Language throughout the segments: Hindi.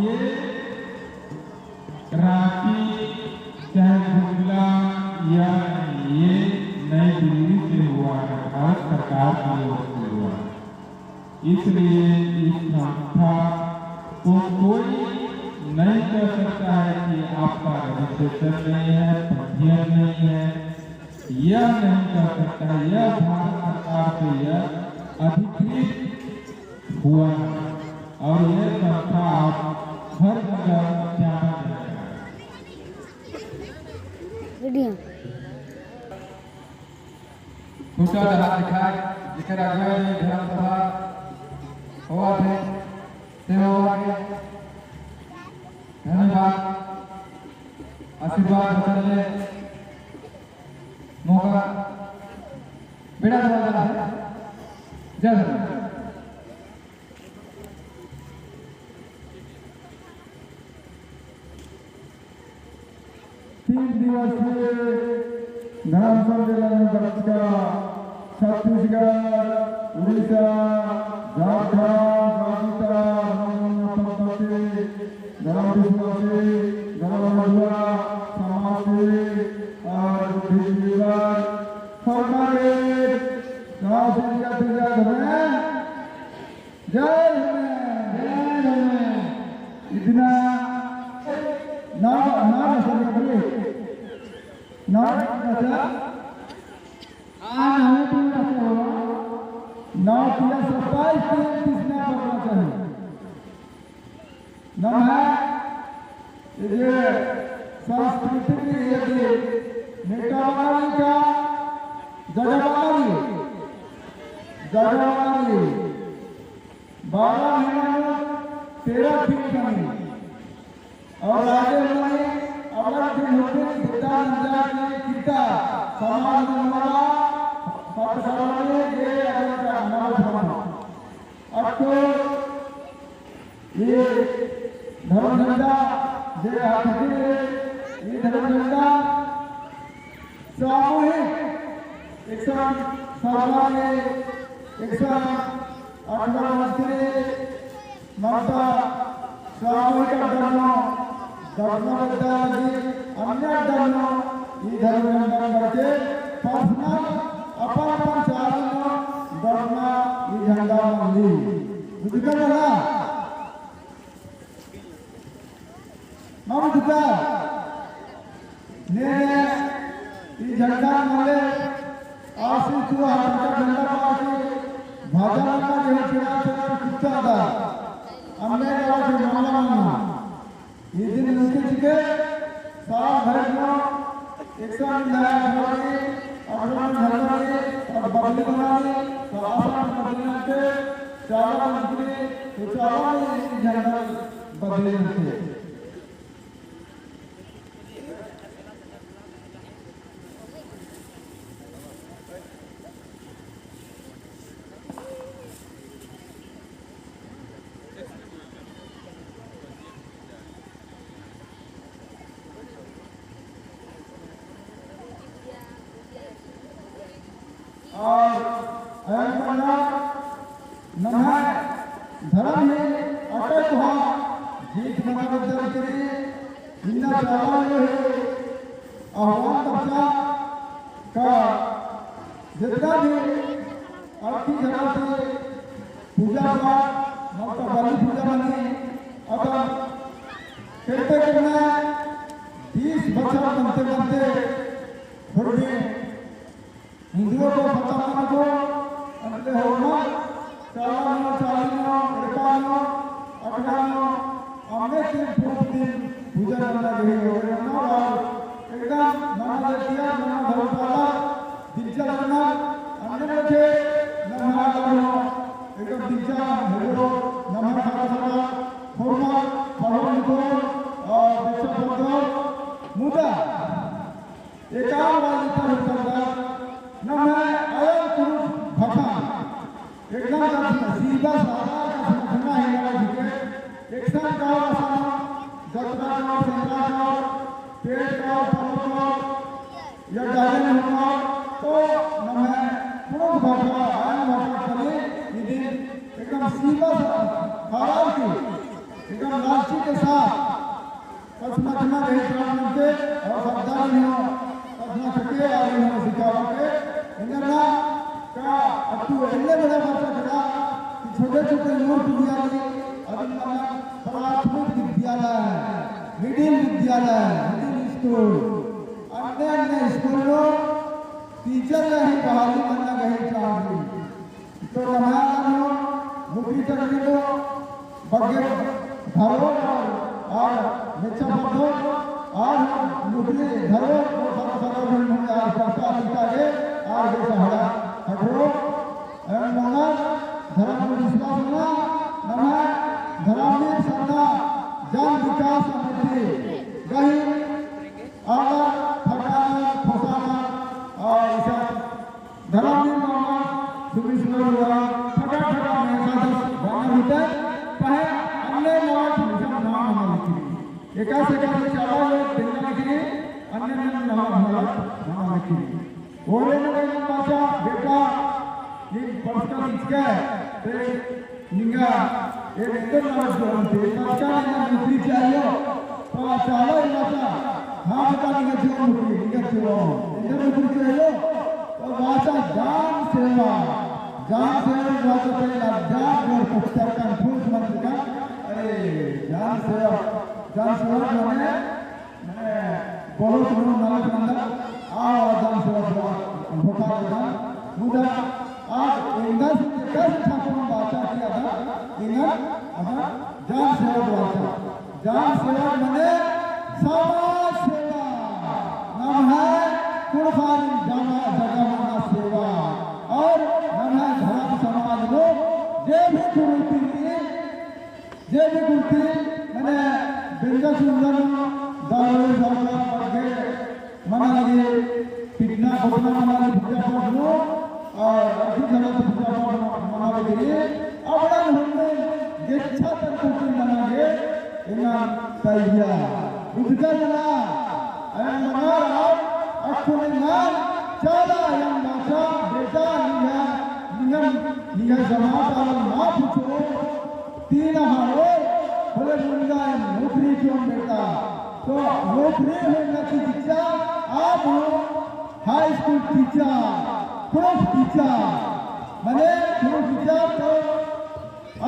ये रांची चाहे गुजला या ये नई दिल्ली से हुआ है, भारत सरकार की ओर से हुआ। इसलिए इस संस्था को कोई नहीं कह सकता है कि आपका रजिस्ट्रेशन नहीं है, पंजीयन नहीं है, यह नहीं कह सकता है। यह भारत सरकार से यह अधिकृत हुआ और यह संस्था आप हर जगह जाना जाएगा। दूसरा जहाँ दिखाए जिसके राज्य में धर्मसभा हुआ थे सेवा के धन्यवाद आशीर्वाद बदलने मौका बेड़ा दरवाजा है। जय धर्म। 3 दिवसीय धर्म सम्मेलन का छत्तीसगढ़, उड़ीसा, झारखंड, राजस्थान, धर्म विश्वासी, धर्म मधुआ, समाजसेवी और बुद्धिजीवी हमारे गाँव से जय इतना और आगे हमारे अलग दिन होते कितना कितना समाज हमारा पटवाने ये हमारा हमारा अब तो ये धर्म झंडा जे हाथी ये धर्म झंडा सामूहिक एक साथ सरकार एक साथ मंत्री ममता सामूहिक धर्म अन्य धर्म ये धर्म करके पर्सनल अपन चारों धर्म ये झंडा मंदी बुझकर ना मम दुका ने ये झंडा मले आशीष हुआ का झंडा पाके भाजपा का जो चुनाव कितना था हमने कहा कि मामला ये दिन उनके चुके साल भर में 100 लाख और बदली बनाने तो आसान बदलने के चारा मंत्री तो चारा झंडा बदले थे और धर्म है अटक हुआ जीत मना करी इन्ना चावा है आह्वान बच्चा का जितना भी आपकी जगह से पूजा पाठ ममता बलि पूजा बनी अब कहते करना 20 बच्चा बनते बनते थोड़ी हिंदुओं को पता को अगले होना चालानो चालीनो इरकानो अकड़ानो हमने सिर्फ दिन पूजा करना नहीं हो रहा और एकदम मना दिया मना धर्मशाला दिलचा लगना हमने मुझे नमः करो एकदम दिलचा हेलो नमः खाना फॉर्मा पढ़ो लिखो और दीक्षा पढ़ो मुदा एकाम वाली तरह करना न मैं आया पुरुष भटा एकदम सीधा साधा समझना है मेरा ठीक एक साथ का आसान जगता का संता का पेट का फलों का या गाजर होगा तो न मैं पुरुष भटा आया भटा करे ये दिन एकदम सीधा साधा की एकदम लालची के छोटे छोटे मूर्ख विद्यालय अभी प्राथमिक विद्यालय मिडिल विद्यालय मिडिल स्कूल अन्य अन्य स्कूलों टीचर नहीं बहाली बनना नहीं चाहिए तो हमारा मुख्य चक्री को बगे घरों और निचा बंधो और मुख्य घरों को सारा घंटे और पक्का टीका के और जो सहारा हटो एवं मंगल धर्म विश्वास ना नमः धर्मवीर सन्ना जन विकास समिति गही आगा फटाना फसाना और इसे धर्मवीर मामा सुमिश्वर हुआ फटा फटा में साथ बना होता पहे अन्य नाम सुमिश्वर नाम हमारे एक ऐसे चाला लोग देखने के लिए अन्य नाम हमारा लिखी बोले ना बाचा बेटा ये पर्सनल इसका है निंगा ये इधर ना जोड़ते बाचा ने नौकरी चाहिए तो चाला ही बाचा हाँ बता निंगा जो नौकरी निंगा जो इधर नौकरी चाहिए तो बाचा जान सेवा बाचा पहला जान और पुस्तक का फूस मंत्र का अरे जान सेवा मैंने बहुत बड़ा नाम करना जान सेवा भोका लगा मुदा आज इंदस दस ठाकुर बाचा किया था इंदस अपना जान सेवा मैंने समाज सेवा नाम है कुर्बानी जगह सेवा और नाम है धर्म समाज लोग जे भी कुर्ती मैंने बिंदा सुंदर दारू जाना पड़े मना लगे पिटना घटना मना लगे पूजा पाठ लो और अच्छी तरह से पूजा पाठ मनाने के लिए अवड़न हमने गेच्छा तक कुर्ती मनागे इन्हें तैयार बुझकर मना अयं मनार आप अक्खुने नाम चाला अयं बाचा बेटा निगम जमात आलम ना पूछो तीन हारो बोले मुंडा नौकरी क्यों बेटा तो नौकरी होने की शिक्षा आप हो high school teacher prof teacher मैंने प्रोफ टीचर तो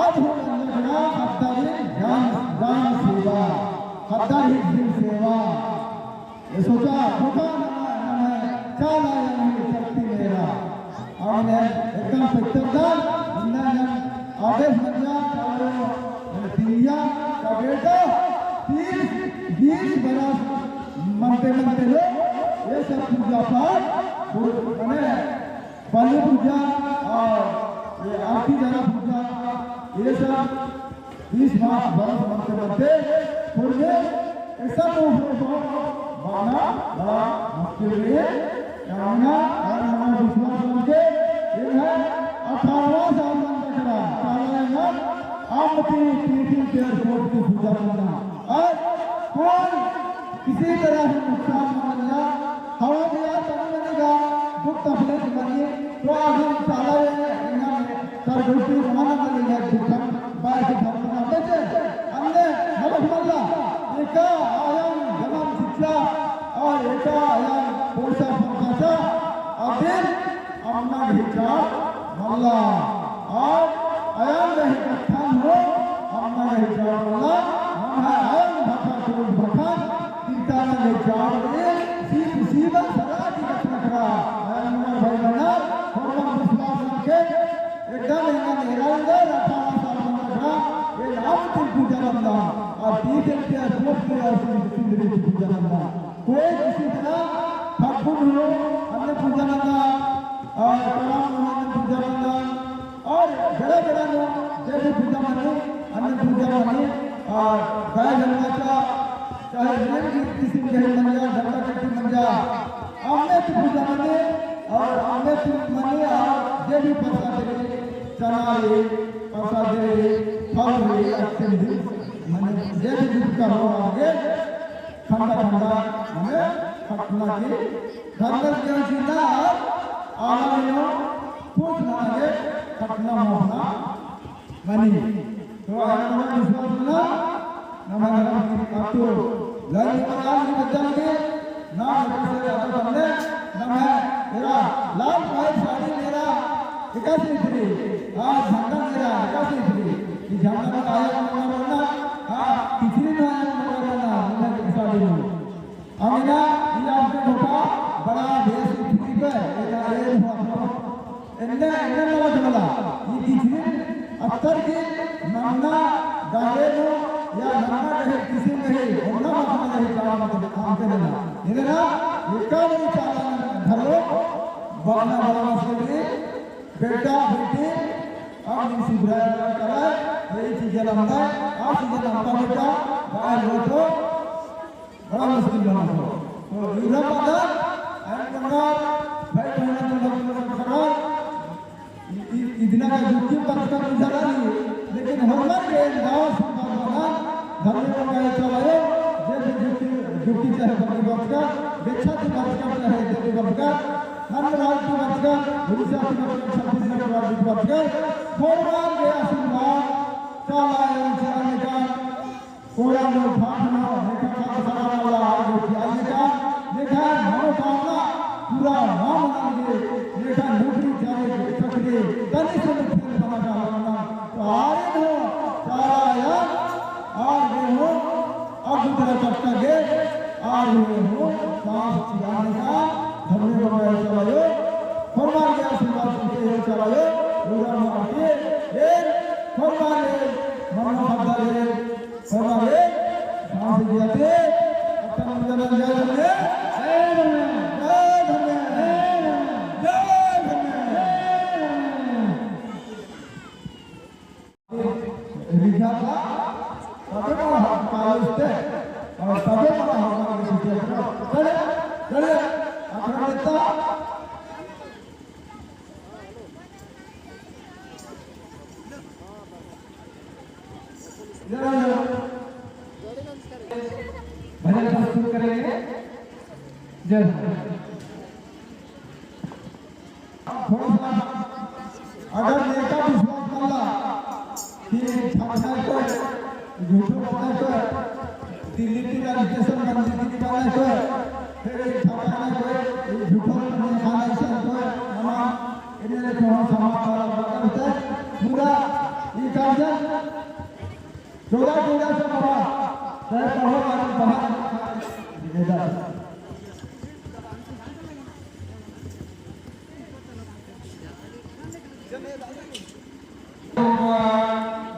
आप हो अंदर खद्दारी जान सेवा खद्दारी दिन सेवा ये सोचा होगा ना चाला यानी शक्ति मेरा हमने एकदम सत्तर आदेश दिया दिया का बेटा 30-20 बरस मनते लो ये सब पूजा पाठ मैंने बालू पूजा और ये आरती जरा पूजा ये सब 20 बरस मनते पूरे ऐसा माना बड़ा मुश्किल है याना और विश्वास के ये है 18वां साल का चालाना आप तीन एयरपोर्ट की पूजा करना और कोई किसी तरह से नुकसान न मिला हवा में यार तब बनेगा दुख तकलीफ बनी तो आगे चाला सरगुटी माना करेगा दुखम बाहर से घर में आते हमने नमक मल्ला एका आयाम जवान शिक्षा और एका आयाम पोषा पंचाचा अधीन अम्मा हिजाब मल्ला और आयाम नहीं कथन हो अम्मा हिजाब मल्ला हम है आयाम भक्का कुल भक्का तीता ने हिजाब ने सीधा सदा की कथन करा आयाम भाई बना भगवान विश्वास रखे एकदम इन्हें निरांदा रखा सामना ये नाम की पूजा करना और तीसरे के दोस्त के और सुंदरी की पूजा करना कोई किसी तरह ठाकुर हो हमने पूजा करना और राम मोहन पूजा करना और बड़ा लोग जैसे पूजा करने हमने पूजा करनी और गाय जन्माचा चाहे नेम किसी के बन जा धरता कट्टी बन जा हमने तो पूजा करने और हमने तो मनी और जे भी प्रसाद दे चना ले प्रसाद दे फल ले अच्छे दिन मने जे भी दूध का हो आगे ठंडा मने खटना के धरकर के सीधा आलामियों कुछ मांगे खटना मोहना मनी तो आगे विश्वास ना नमः आपको लड़ी प्रकार की बदल के नाम से आता हमने नमः मेरा लाल भाई साड़ी मेरा 81 आज झंडा मेरा कैसे इसलिए कि झंडा का आया बनना किसी ने आया बनना मैं साड़ी में अमीना ये आपने धोखा बड़ा देश की फिक्री पे ये इन्हें नमक मिला ये किसी अक्सर के नमना गाये नो या नमना रहे किसी में ही होना मत नहीं जाना मत काम के लेना इधर ना एक भी चालान धरो बना बना मसले बेटा बेटी अब इसी बुराई करा यही चीजें लंबा आज चीजें लंबा बेटा बाहर हो तो बड़ा मुश्किल बना तो यूरोप अगर एंड बंगाल भाई बहना तो खबर इतना का जुक्ति पक्का गुजारा नहीं लेकिन हमारे के गांव सुंदर बना धर्म का चलाए जैसे जुक्ति चाहे बंदी बचका बेचा की बचका चाहे देवी बचका हर राज की बचका उड़ीसा की बचका छत्तीसगढ़ राज्य की बचका भगवान के आशीर्वाद चलाए चलाने का कोड़ा में भागना देखा का सदा वाला आगे खियाने का देखा मनोकामना पूरा नाम मांगे देखा नौकरी चाहे सकते तनी से मुक्ति बना होना तो आरे हो चारा आगे हो अब दूसरा चक्का गे आगे हो सांस चिराने का हमने बनाया चलायो फरमान के आशीर्वाद से चलायो पूरा मारते फरमान मनो भगवान फरमान सांस दियाते अपना मंजर जाए रिजाला तबे बड़ा पालते और तबे बड़ा होगा कि सीटे चले चले अपना नेता जरा भजन प्रस्तुत करेंगे जय थोड़ा सा अगर नेता विश्वास करला कि छाछा को झूठो बोलना को दिल्ली की रजिस्ट्रेशन मंदिर की बात को फिर छाछा को झूठो नहीं खाना से को हम इन्हें तो समाज वाला होता है पूरा ये कार्य 14 से बड़ा तय कहो बाहर निवेदन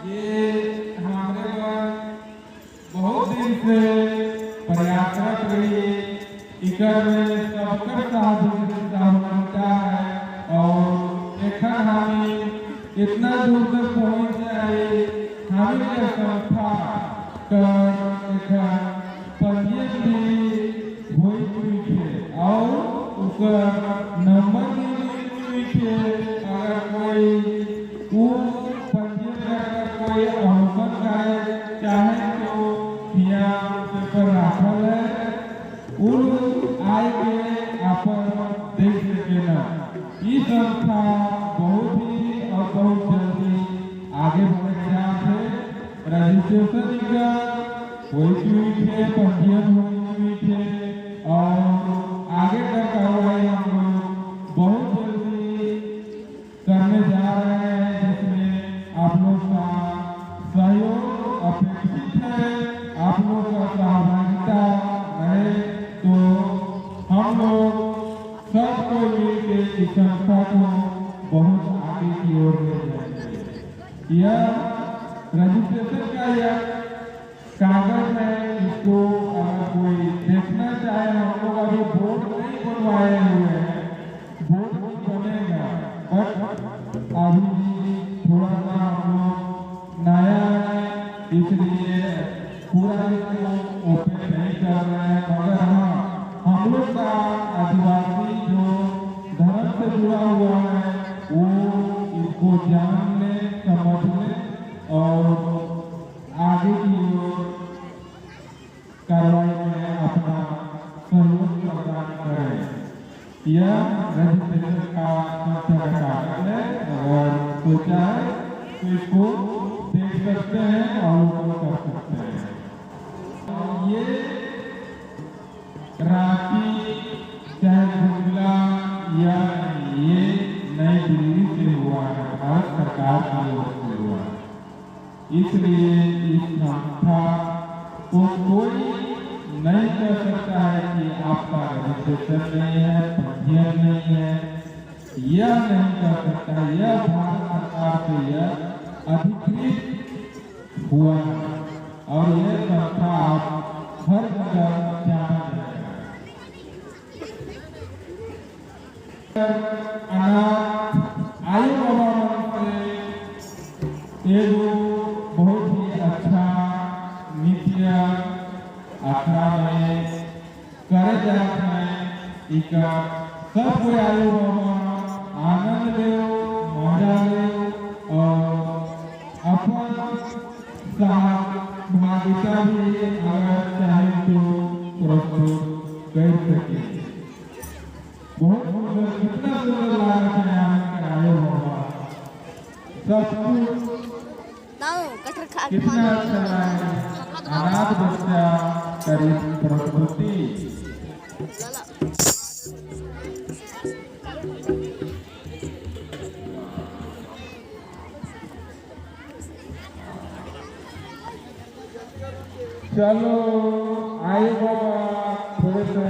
ये हमारे बहुत दिन से प्रयासरत रही इकर में सबकर सहभागिता है और एखन हम इतना दूर तक पहुंच जाए हमें संस्था कर पंजीयन भी हुई थे और उसका नंबर भी थे अगर कोई कोई अवसर करे चाहे तो यहाँ पर राखल है उन आय के अपन देख सके ना ये संस्था बहुत ही और बहुत जल्दी आगे बढ़ गया है रजिस्ट्रेशन का हुई थे पंजीयन हुई थे और आगे का कार्रवाई हम लोग बहुत जल्दी करने जा रहे हैं जिसमें आप लोग का सहयोग अपेक्षित है आप लोग का सहभागिता रहे तो हम लोग सबको मिलकर इस संस्था को बहुत आगे की ओर ले जाएंगे। यह रजिस्ट्रेशन का यह कागज है इसको अगर कोई देखना चाहे हम लोग अभी बोर्ड नहीं बनवाए हुए हैं बोर्ड बनेगा बट अभी थोड़ा सा हम लोग नया है इसलिए पूरा इसको ओपन नहीं कर रहे हैं मगर हाँ हम लोग का आदिवासी जो धर्म से जुड़ा हुआ है वो इसको जानने समझने और आगे की ओर कार्रवाई में अपना सहयोग प्रदान करें। यह रजिस्ट्रेशन का संस्था का कागज है अगर सोचा है तो इसको देख सकते हैं और कर सकते हैं। ये रांची चाहे गुजला या ये नई दिल्ली से हुआ है भारत सरकार इसलिए इस संस्था को कोई नहीं कह सकता है कि आपका रजिस्ट्रेशन नहीं है, पंजीयन नहीं है, यह नहीं कह सकता है। यह भारत सरकार से यह अधिकृत हुआ है और यह संस्था आप हर जगह जाना जाएगा। अनाथ आयु से एगो बहुत ही अच्छा नीतिया आखड़ा में करे जाते हैं। इका सब कोई आयु आनंद ले, मजा ले और अपन सहभागिता भी अगर चाहे तो प्रस्तुत कर सके। बहुत सुंदर, कितना सुंदर लगा है आनंद आयु सब कुछ कितना अच्छा है। अनाथ बच्चा करी प्रस्तुति। चलो आए बाबा थोड़े से